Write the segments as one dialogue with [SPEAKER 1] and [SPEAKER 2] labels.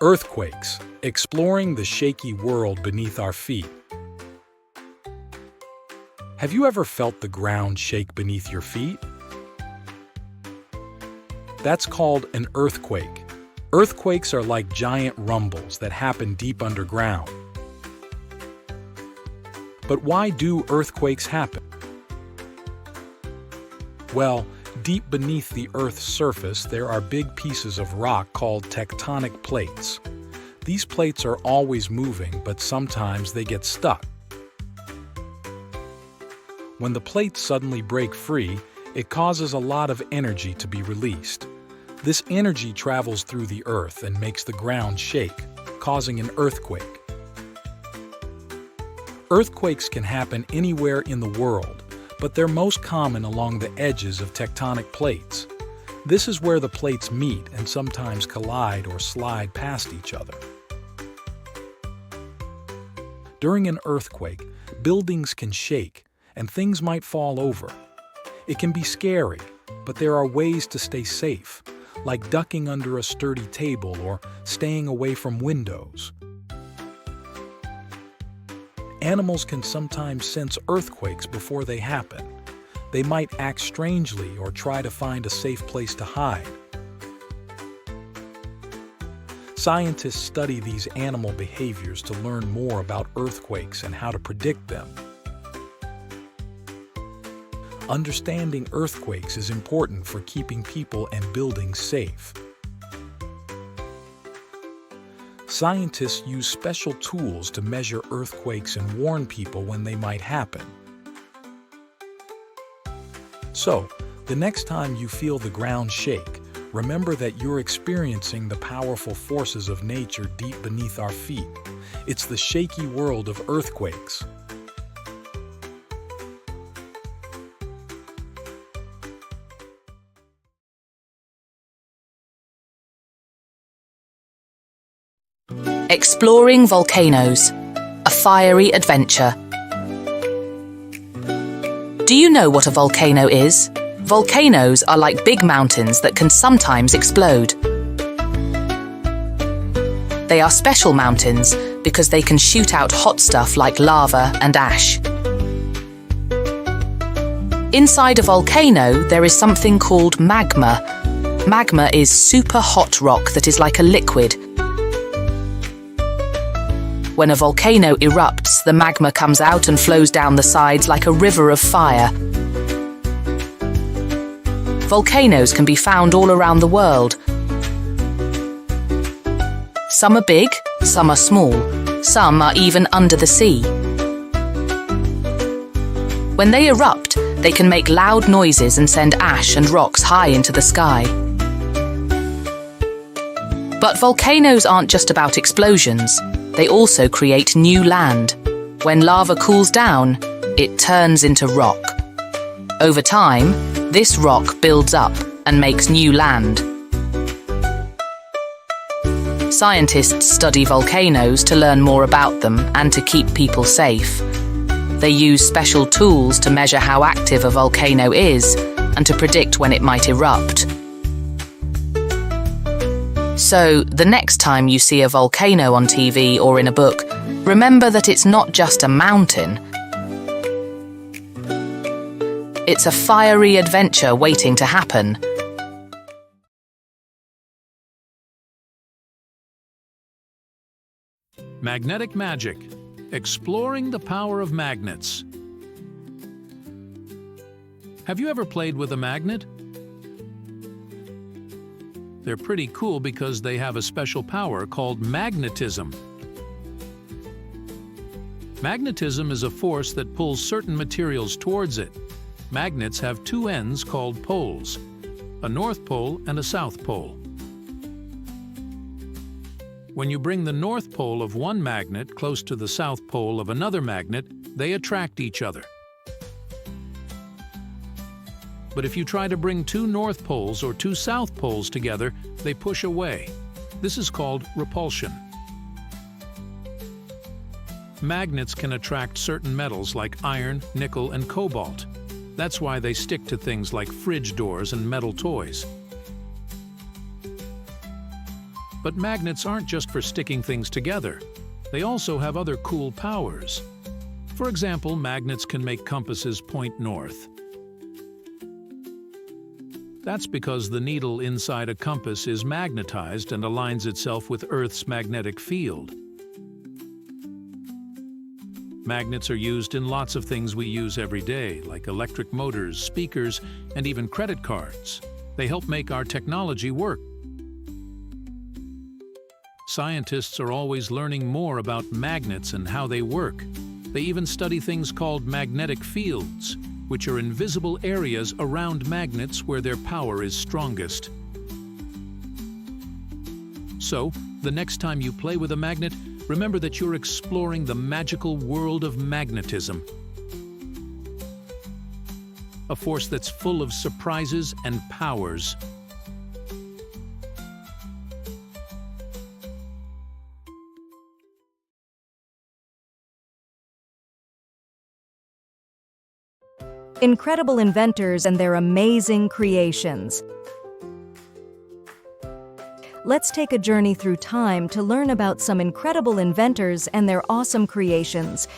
[SPEAKER 1] Earthquakes, exploring the shaky world beneath our feet. Have you ever felt the ground shake beneath your feet? That's called an earthquake. Earthquakes are like giant rumbles that happen deep underground. But why do earthquakes happen? Well, deep beneath the Earth's surface, there are big pieces of rock called tectonic plates. These plates are always moving, but sometimes they get stuck. When the plates suddenly break free, it causes a lot of energy to be released. This energy travels through the Earth and makes the ground shake, causing an earthquake. Earthquakes can happen anywhere in the world, but they're most common along the edges of tectonic plates. This is where the plates meet and sometimes collide or slide past each other. During an earthquake, buildings can shake and things might fall over. It can be scary, but there are ways to stay safe, like ducking under a sturdy table or staying away from windows. Animals can sometimes sense earthquakes before they happen. They might act strangely or try to find a safe place to hide. Scientists study these animal behaviors to learn more about earthquakes and how to predict them. Understanding earthquakes is important for keeping people and buildings safe. Scientists use special tools to measure earthquakes and warn people when they might happen. So, the next time you feel the ground shake, remember that you're experiencing the powerful forces of nature deep beneath our feet. It's the shaky world of earthquakes.
[SPEAKER 2] Exploring volcanoes, a fiery adventure. Do you know what a volcano is? Volcanoes are like big mountains that can sometimes explode. They are special mountains because they can shoot out hot stuff like lava and ash. Inside a volcano, there is something called magma. Magma is super hot rock that is like a liquid. When a volcano erupts, the magma comes out and flows down the sides like a river of fire. Volcanoes can be found all around the world. Some are big, some are small, some are even under the sea. When they erupt, they can make loud noises and send ash and rocks high into the sky. But volcanoes aren't just about explosions. They also create new land. When lava cools down, it turns into rock. Over time, this rock builds up and makes new land. Scientists study volcanoes to learn more about them and to keep people safe. They use special tools to measure how active a volcano is and to predict when it might erupt. So, the next time you see a volcano on TV or in a book, remember that it's not just a mountain. It's a fiery adventure waiting to happen.
[SPEAKER 3] Magnetic magic, exploring the power of magnets. Have you ever played with a magnet? They're pretty cool because they have a special power called magnetism. Magnetism is a force that pulls certain materials towards it. Magnets have two ends called poles, a north pole and a south pole. When you bring the north pole of one magnet close to the south pole of another magnet, they attract each other. But if you try to bring two north poles or two south poles together, they push away. This is called repulsion. Magnets can attract certain metals like iron, nickel, and cobalt. That's why they stick to things like fridge doors and metal toys. But magnets aren't just for sticking things together. They also have other cool powers. For example, magnets can make compasses point north. That's because the needle inside a compass is magnetized and aligns itself with Earth's magnetic field. Magnets are used in lots of things we use every day, like electric motors, speakers, and even credit cards. They help make our technology work. Scientists are always learning more about magnets and how they work. They even study things called magnetic fields, which are invisible areas around magnets where their power is strongest. So, the next time you play with a magnet, remember that you're exploring the magical world of magnetism. A force that's full of surprises and powers.
[SPEAKER 4] Incredible inventors and their amazing creations. Let's take a journey through time to learn about some incredible inventors and their awesome creations.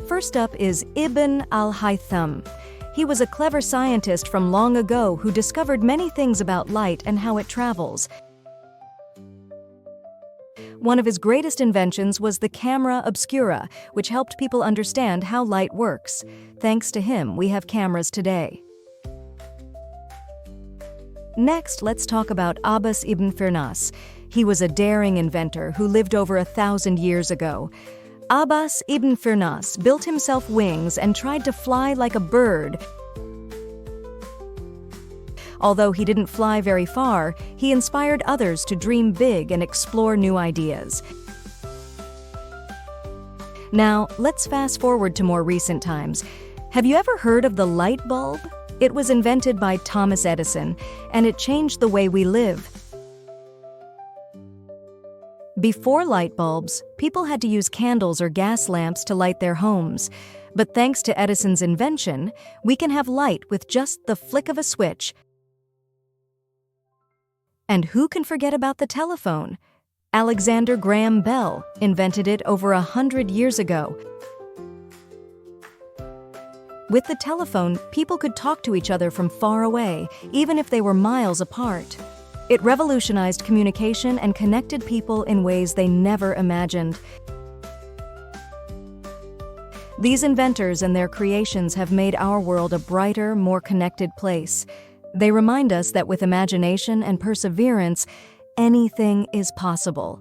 [SPEAKER 4] First up is Ibn al-Haytham. He was a clever scientist from long ago who discovered many things about light and how it travels. One of his greatest inventions was the camera obscura, which helped people understand how light works. Thanks to him, we have cameras today. Next, let's talk about Abbas ibn Firnas. He was a daring inventor who lived over 1,000 years ago. Abbas ibn Firnas built himself wings and tried to fly like a bird. Although he didn't fly very far, he inspired others to dream big and explore new ideas. Now, let's fast forward to more recent times. Have you ever heard of the light bulb? It was invented by Thomas Edison, and it changed the way we live. Before light bulbs, people had to use candles or gas lamps to light their homes. But thanks to Edison's invention, we can have light with just the flick of a switch. And who can forget about the telephone? Alexander Graham Bell invented it over 100 years ago. With the telephone, people could talk to each other from far away, even if they were miles apart. It revolutionized communication and connected people in ways they never imagined. These inventors and their creations have made our world a brighter, more connected place. They remind us that with imagination and perseverance, anything is possible.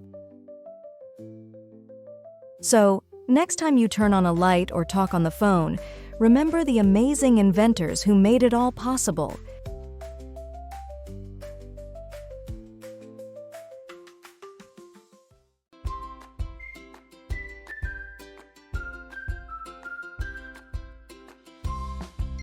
[SPEAKER 4] So, next time you turn on a light or talk on the phone, remember the amazing inventors who made it all possible.